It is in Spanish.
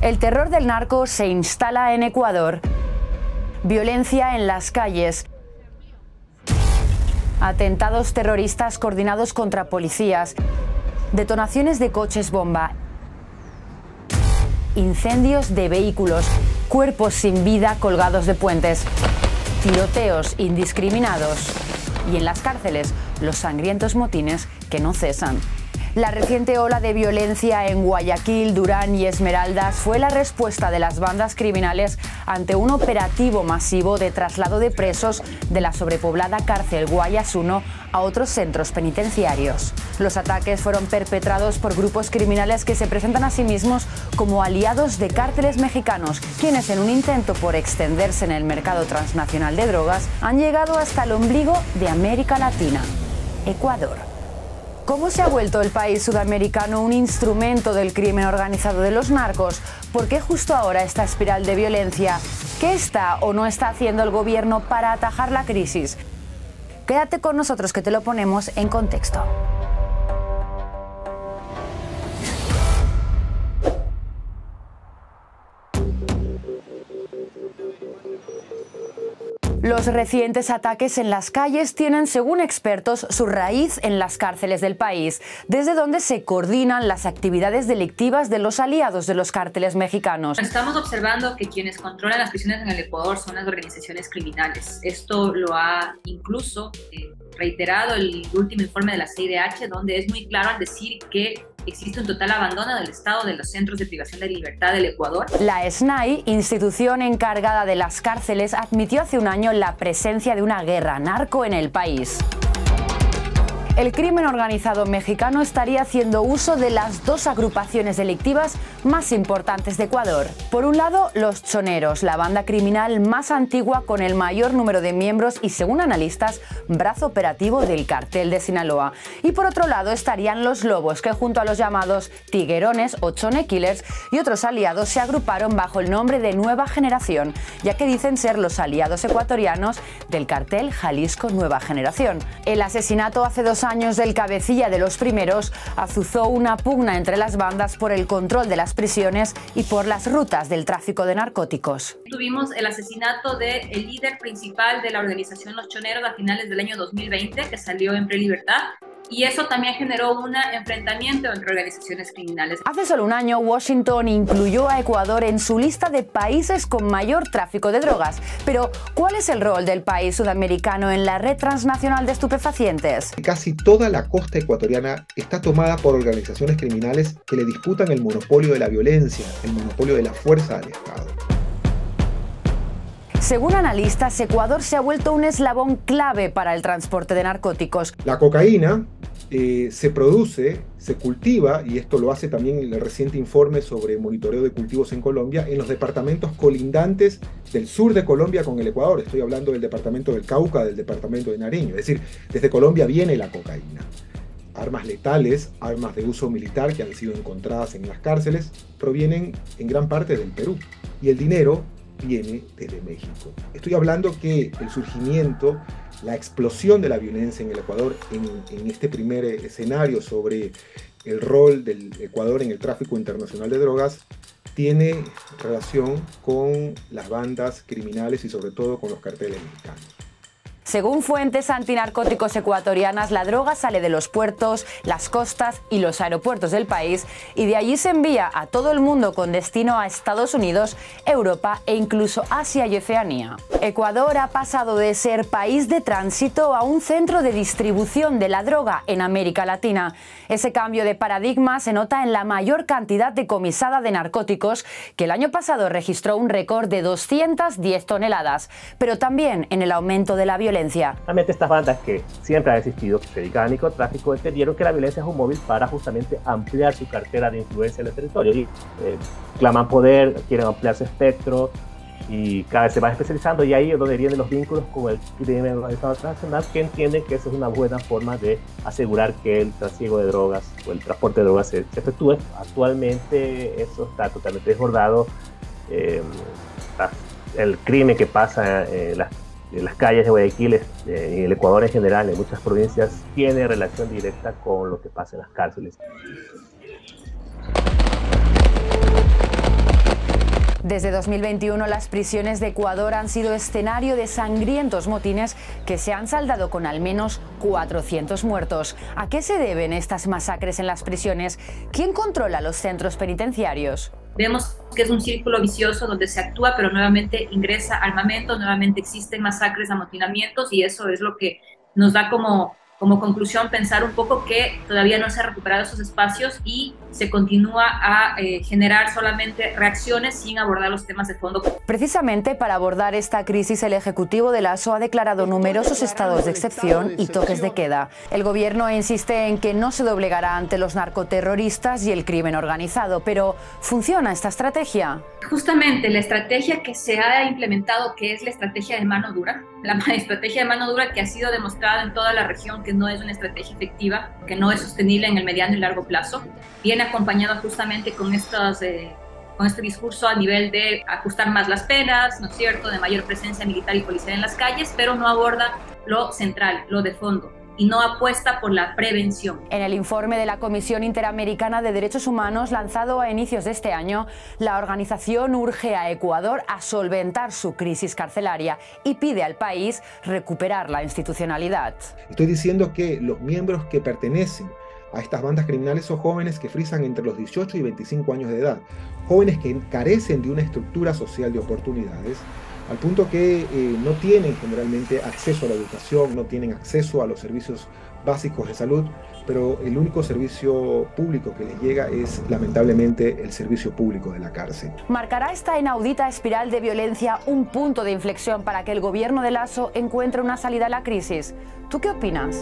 El terror del narco se instala en Ecuador. Violencia en las calles. Atentados terroristas coordinados contra policías. Detonaciones de coches bomba. Incendios de vehículos. Cuerpos sin vida colgados de puentes. Tiroteos indiscriminados. Y en las cárceles, los sangrientos motines que no cesan. La reciente ola de violencia en Guayaquil, Durán y Esmeraldas fue la respuesta de las bandas criminales ante un operativo masivo de traslado de presos de la sobrepoblada cárcel Guayas I a otros centros penitenciarios. Los ataques fueron perpetrados por grupos criminales que se presentan a sí mismos como aliados de cárteles mexicanos, quienes en un intento por extenderse en el mercado transnacional de drogas han llegado hasta el ombligo de América Latina, Ecuador. ¿Cómo se ha vuelto el país sudamericano un instrumento del crimen organizado de los narcos? ¿Por qué justo ahora esta espiral de violencia? ¿Qué está o no está haciendo el gobierno para atajar la crisis? Quédate con nosotros que te lo ponemos en contexto. Los recientes ataques en las calles tienen, según expertos, su raíz en las cárceles del país, desde donde se coordinan las actividades delictivas de los aliados de los cárteles mexicanos. Estamos observando que quienes controlan las prisiones en el Ecuador son las organizaciones criminales. Esto lo ha incluso reiterado el último informe de la CIDH, donde es muy claro al decir que existe un total abandono del Estado de los centros de privación de libertad del Ecuador. La SNAI, institución encargada de las cárceles, admitió hace un año la presencia de una guerra narco en el país. El crimen organizado mexicano estaría haciendo uso de las dos agrupaciones delictivas más importantes de Ecuador. Por un lado, los choneros, la banda criminal más antigua con el mayor número de miembros y, según analistas, brazo operativo del cartel de Sinaloa. Y por otro lado estarían los lobos, que junto a los llamados tiguerones o chone killers y otros aliados se agruparon bajo el nombre de Nueva Generación, ya que dicen ser los aliados ecuatorianos del cartel Jalisco Nueva Generación. El asesinato hace 2 años del cabecilla de los primeros azuzó una pugna entre las bandas por el control de las prisiones y por las rutas del tráfico de narcóticos. Tuvimos el asesinato del líder principal de la organización Los Choneros a finales del año 2020, que salió en prelibertad, y eso también generó un enfrentamiento entre organizaciones criminales. Hace solo un año, Washington incluyó a Ecuador en su lista de países con mayor tráfico de drogas. Pero, ¿cuál es el rol del país sudamericano en la red transnacional de estupefacientes? Casi toda la costa ecuatoriana está tomada por organizaciones criminales que le disputan el monopolio de la violencia, el monopolio de la fuerza al Estado. Según analistas, Ecuador se ha vuelto un eslabón clave para el transporte de narcóticos. La cocaína se produce, se cultiva, y esto lo hace también el reciente informe sobre monitoreo de cultivos en Colombia, en los departamentos colindantes del sur de Colombia con el Ecuador. Estoy hablando del departamento del Cauca, del departamento de Nariño. Es decir, desde Colombia viene la cocaína. Armas letales, armas de uso militar que han sido encontradas en las cárceles, provienen en gran parte del Perú. Y el dinero viene desde México. Estoy hablando que el surgimiento, la explosión de la violencia en el Ecuador, en este primer escenario sobre el rol del Ecuador en el tráfico internacional de drogas, tiene relación con las bandas criminales y sobre todo con los carteles mexicanos. Según fuentes antinarcóticos ecuatorianas, la droga sale de los puertos, las costas y los aeropuertos del país y de allí se envía a todo el mundo con destino a Estados Unidos, Europa e incluso Asia y Oceanía. Ecuador ha pasado de ser país de tránsito a un centro de distribución de la droga en América Latina. Ese cambio de paradigma se nota en la mayor cantidad decomisada de narcóticos, que el año pasado registró un récord de 210 toneladas, pero también en el aumento de la violencia. Realmente estas bandas que siempre han existido, que se dedican al narcotráfico, entendieron que la violencia es un móvil para justamente ampliar su cartera de influencia en el territorio. Y claman poder, quieren ampliar su espectro y cada vez se van especializando, y ahí es donde vienen los vínculos con el crimen organizado transnacional, que entienden que esa es una buena forma de asegurar que el trasiego de drogas o el transporte de drogas se efectúe. Actualmente eso está totalmente desbordado. El crimen que pasa en las calles de Guayaquil y el Ecuador en general, en muchas provincias, tiene relación directa con lo que pasa en las cárceles. Desde 2021 las prisiones de Ecuador han sido escenario de sangrientos motines que se han saldado con al menos 400 muertos. ¿A qué se deben estas masacres en las prisiones? ¿Quién controla los centros penitenciarios? Vemos que es un círculo vicioso donde se actúa, pero nuevamente ingresa armamento, nuevamente existen masacres, amotinamientos, y eso es lo que nos da como conclusión pensar un poco que todavía no se han recuperado esos espacios y se continúa a generar solamente reacciones sin abordar los temas de fondo. Precisamente para abordar esta crisis, el Ejecutivo de Lasso ha declarado numerosos estados de excepción y toques de queda. El gobierno insiste en que no se doblegará ante los narcoterroristas y el crimen organizado, pero ¿funciona esta estrategia? Justamente la estrategia que se ha implementado, que es la estrategia de mano dura, la estrategia de mano dura que ha sido demostrada en toda la región que no es una estrategia efectiva, que no es sostenible en el mediano y largo plazo, viene acompañado justamente con este discurso a nivel de ajustar más las penas, ¿no es cierto?, de mayor presencia militar y policial en las calles, pero no aborda lo central, lo de fondo, y no apuesta por la prevención. En el informe de la Comisión Interamericana de Derechos Humanos lanzado a inicios de este año, la organización urge a Ecuador a solventar su crisis carcelaria y pide al país recuperar la institucionalidad. Estoy diciendo que los miembros que pertenecen a estas bandas criminales son jóvenes que frisan entre los 18 y 25 años de edad, jóvenes que carecen de una estructura social de oportunidades, al punto que no tienen generalmente acceso a la educación, no tienen acceso a los servicios básicos de salud, pero el único servicio público que les llega es lamentablemente el servicio público de la cárcel. ¿Marcará esta inaudita espiral de violencia un punto de inflexión para que el gobierno de Lasso encuentre una salida a la crisis? ¿Tú qué opinas?